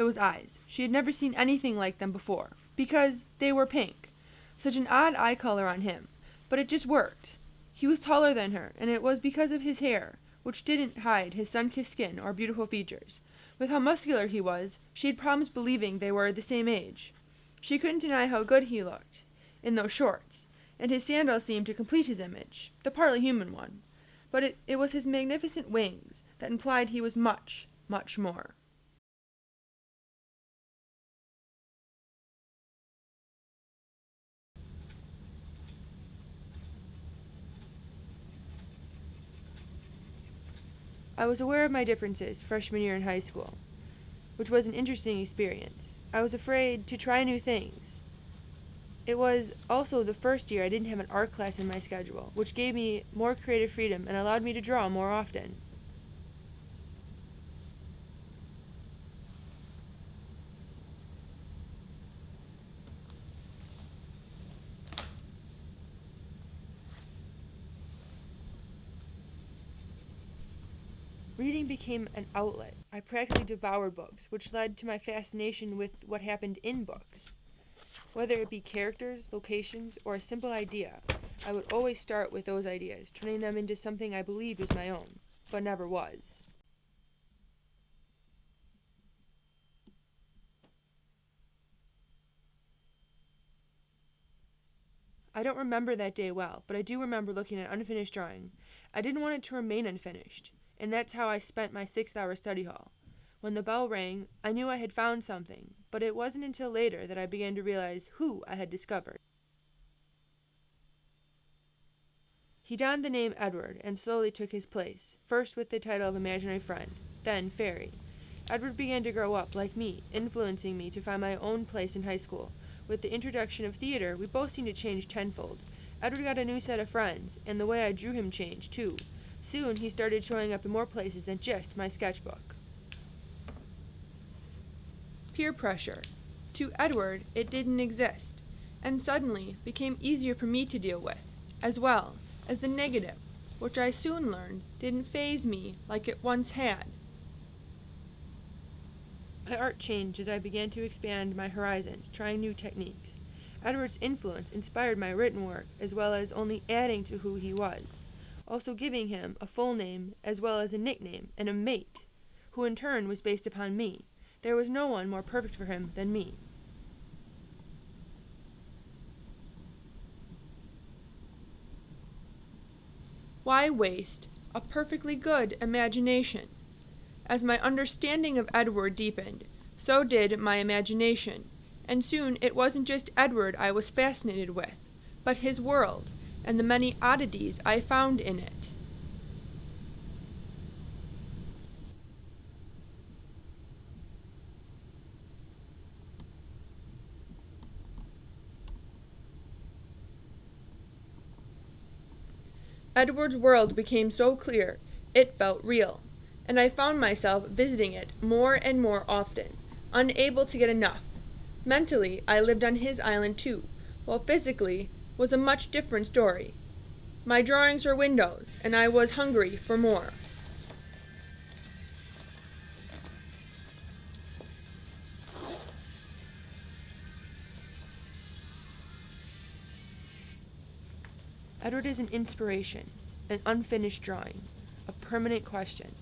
those eyes. She had never seen anything like them before, because they were pink. Such an odd eye color on him, but it just worked. He was taller than her, and it was because of his hair, which didn't hide his sun-kissed skin or beautiful features. With how muscular he was, she had problems believing they were the same age. She couldn't deny how good he looked in those shorts, and his sandals seemed to complete his image, the partly human one. But it was his magnificent wings that implied he was much, much more. I was aware of my differences freshman year in high school, which was an interesting experience. I was afraid to try new things. It was also the first year I didn't have an art class in my schedule, which gave me more creative freedom and allowed me to draw more often. Reading became an outlet. I practically devoured books, which led to my fascination with what happened in books. Whether it be characters, locations, or a simple idea, I would always start with those ideas, turning them into something I believed was my own, but never was. I don't remember that day well, but I do remember looking at an unfinished drawing. I didn't want it to remain unfinished, and that's how I spent my 6-hour study hall. When the bell rang, I knew I had found something, but it wasn't until later that I began to realize who I had discovered. He donned the name Edward and slowly took his place, first with the title of imaginary friend, then fairy. Edward began to grow up, like me, influencing me to find my own place in high school. With the introduction of theater, we both seemed to change tenfold. Edward got a new set of friends, and the way I drew him changed, too. Soon he started showing up in more places than just my sketchbook. Peer pressure. To Edward, it didn't exist, and suddenly became easier for me to deal with, as well as the negative, which I soon learned didn't faze me like it once had. My art changed as I began to expand my horizons, trying new techniques. Edward's influence inspired my written work, as well as only adding to who he was, also giving him a full name as well as a nickname and a mate, who in turn was based upon me. There was no one more perfect for him than me. Why waste a perfectly good imagination? As my understanding of Edward deepened, so did my imagination, and soon it wasn't just Edward I was fascinated with, but his world, and the many oddities I found in it. Edward's world became so clear, it felt real, and I found myself visiting it more and more often, unable to get enough. Mentally, I lived on his island too, while physically was a much different story. My drawings were windows, and I was hungry for more. Edward is an inspiration, an unfinished drawing, a permanent question.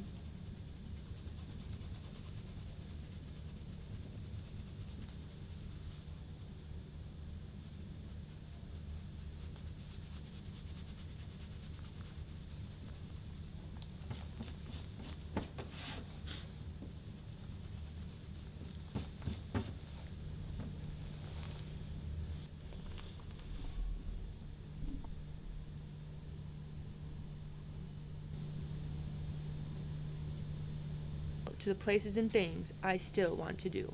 To the places and things I still want to do.